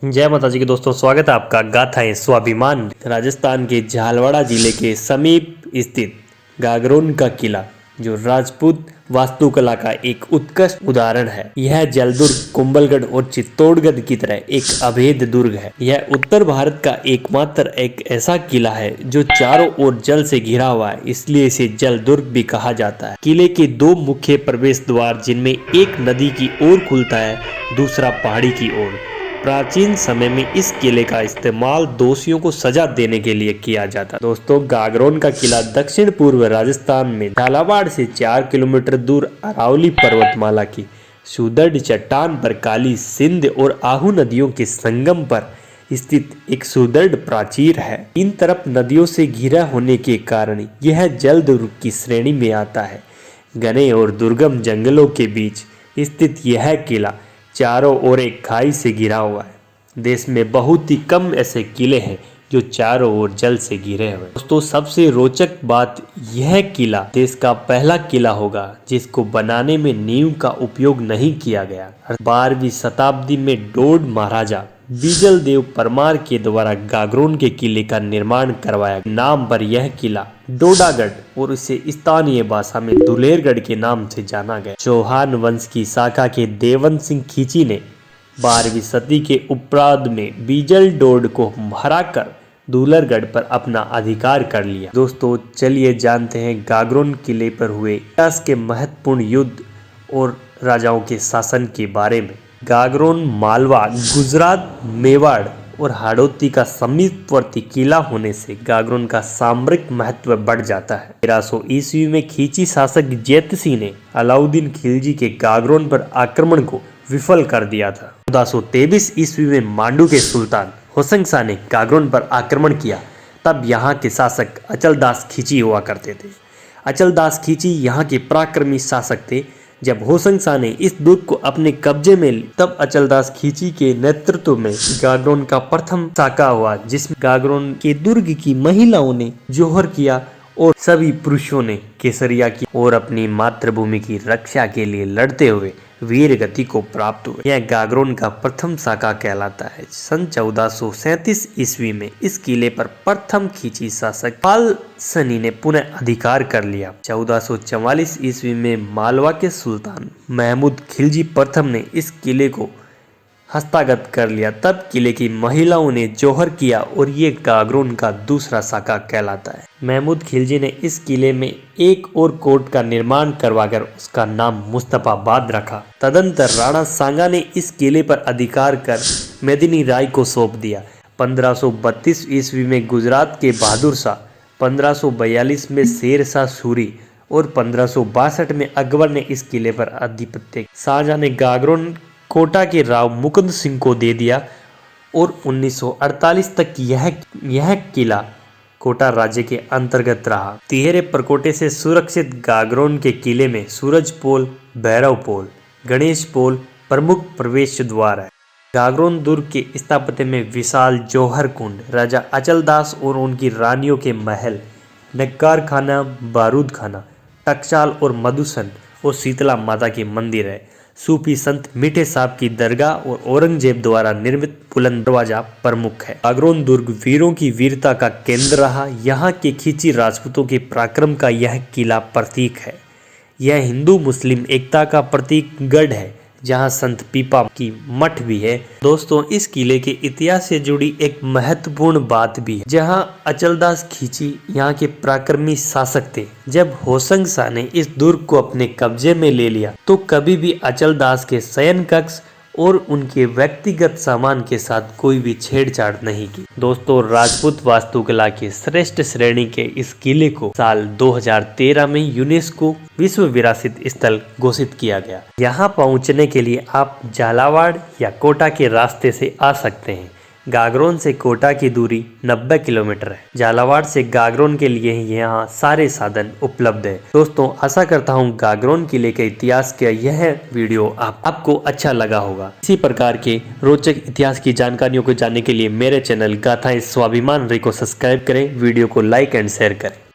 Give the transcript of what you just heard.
जय माता जी के दोस्तों, स्वागत है आपका गाथाएं स्वाभिमान। राजस्थान के झालवाड़ा जिले के समीप स्थित गागरोन का किला जो राजपूत वास्तुकला का एक उत्कृष्ट उदाहरण है। यह जलदुर्ग, कुंभलगढ़ और चित्तौड़गढ़ की तरह एक अभेद दुर्ग है। यह उत्तर भारत का एकमात्र एक ऐसा किला है जो चारों ओर जल से घिरा हुआ है, इसलिए इसे जल दुर्ग भी कहा जाता है। किले के दो मुख्य प्रवेश द्वार, जिनमें एक नदी की ओर खुलता है, दूसरा पहाड़ी की ओर। प्राचीन समय में इस किले का इस्तेमाल दोषियों को सजा देने के लिए किया जाता। दोस्तों, गागरोन का किला दक्षिण पूर्व राजस्थान में झालावाड़ से 4 किलोमीटर दूर अरावली पर्वतमाला की सुदृढ़ चट्टान पर काली सिंध और आहू नदियों के संगम पर स्थित एक सुदृढ़ प्राचीर है। इन तरफ नदियों से घिरा होने के कारण यह जल दुर्ग की श्रेणी में आता है। घने और दुर्गम जंगलों के बीच स्थित यह किला चारों ओर एक खाई से घिरा हुआ है। देश में बहुत ही कम ऐसे किले हैं जो चारों ओर जल से घिरे हुए। दोस्तों, सबसे रोचक बात, यह किला देश का पहला किला होगा जिसको बनाने में नींव का उपयोग नहीं किया गया। 12वीं शताब्दी में डोड महाराजा बीजल देव परमार के द्वारा गागरोन के किले का निर्माण करवाया। नाम पर यह किला डोडागढ़ और इसे स्थानीय भाषा में दुलेरगढ़ के नाम से जाना गया। चौहान वंश की शाखा के देवंत सिंह खींची ने 12वीं सदी के उपरांत में बीजल डोड को हराकर दुलेरगढ़ पर अपना अधिकार कर लिया। दोस्तों, चलिए जानते हैं गागरोन किले पर हुए इतिहास के महत्वपूर्ण युद्ध और राजाओं के शासन के बारे में। गागरोन मालवा, गुजरात, मेवाड़ और हाड़ौती का समीपवर्ती किला होने से गागरोन का सामरिक महत्व बढ़ जाता है। 1300 ईस्वी में खींची शासक जैत सिंह ने अलाउद्दीन खिलजी के गागरोन पर आक्रमण को विफल कर दिया था। 1423 ईस्वी में मांडू के सुल्तान होसंग शाह ने गागरोन पर आक्रमण किया। तब यहाँ के शासक अचलदास खींची हुआ करते थे। अचलदास खींची यहाँ के पराक्रमी शासक थे। जब होसंग शाह ने इस दुर्ग को अपने कब्जे में ली, तब अचलदास खींची के नेतृत्व में गागरोन का प्रथम साका हुआ, जिसमें गागरोन के दुर्ग की महिलाओं ने जौहर किया और सभी पुरुषों ने केसरिया की और अपनी मातृभूमि की रक्षा के लिए लड़ते हुए वीर गति को प्राप्त हुए। यह गागरोन का प्रथम साका कहलाता है। सन 1437 ईस्वी में इस किले पर प्रथम खींची शासक पाल सनी ने पुनः अधिकार कर लिया। 1444 ईस्वी में मालवा के सुल्तान महमूद खिलजी प्रथम ने इस किले को हस्तगत कर लिया। तब किले की महिलाओं ने जौहर किया और ये गागरोन का दूसरा साका कहलाता है। महमूद खिलजी ने इस किले में एक और कोट का निर्माण करवाकर उसका नाम मुस्तफाबाद रखा। तदंतर राणा सांगा ने इस किले पर अधिकार कर मेदिनी राय को सौंप दिया। 1532 ईस्वी में गुजरात के बहादुर शाह, 1542 में शेर शाह सूरी और 1562 में अकबर ने इस किले पर आधिपत्य। शाहजहां ने गागरोन कोटा के राव मुकुंद सिंह को दे दिया और 1948 तक यह किला कोटा राज्य के अंतर्गत रहा। तिहरे परकोटे से सुरक्षित गागरोन के किले में सूरज पोल, भैरव पोल, गणेश पोल प्रमुख प्रवेश द्वार है। गागरोन दुर्ग के स्थापत्य में विशाल जौहर कुंड, राजा अचलदास और उनकी रानियों के महल, नक्कार खाना, बारूद खाना, टकसाल और मधुसन और शीतला माता के मंदिर है। सूफी संत मीठे साहब की दरगाह और औरंगजेब द्वारा निर्मित बुलंद दरवाजा प्रमुख है। गागरोन दुर्ग वीरों की वीरता का केंद्र रहा। यहाँ के खींची राजपूतों के पराक्रम का यह किला प्रतीक है। यह हिंदू मुस्लिम एकता का प्रतीक गढ़ है, जहाँ संत पीपा की मठ भी है। दोस्तों, इस किले के इतिहास से जुड़ी एक महत्वपूर्ण बात भी है, जहाँ अचलदास खींची यहाँ के पराक्रमी शासक थे। जब होसंग शाह ने इस दुर्ग को अपने कब्जे में ले लिया, तो कभी भी अचलदास के शयन कक्ष और उनके व्यक्तिगत सामान के साथ कोई भी छेड़छाड़ नहीं की। दोस्तों, राजपूत वास्तुकला के श्रेष्ठ श्रेणी के इस किले को साल 2013 में यूनेस्को विश्व विरासत स्थल घोषित किया गया। यहाँ पहुँचने के लिए आप झालावाड़ या कोटा के रास्ते से आ सकते हैं। गागरोन से कोटा की दूरी 90 किलोमीटर है। झालावाड़ से गागरोन के लिए यहाँ सारे साधन उपलब्ध है। दोस्तों, आशा करता हूँ गागरोन किले के इतिहास का यह वीडियो आपको अच्छा लगा होगा। इसी प्रकार के रोचक इतिहास की जानकारियों को जानने के लिए मेरे चैनल गाथाएं स्वाभिमान को सब्सक्राइब करें, वीडियो को लाइक एंड शेयर करें।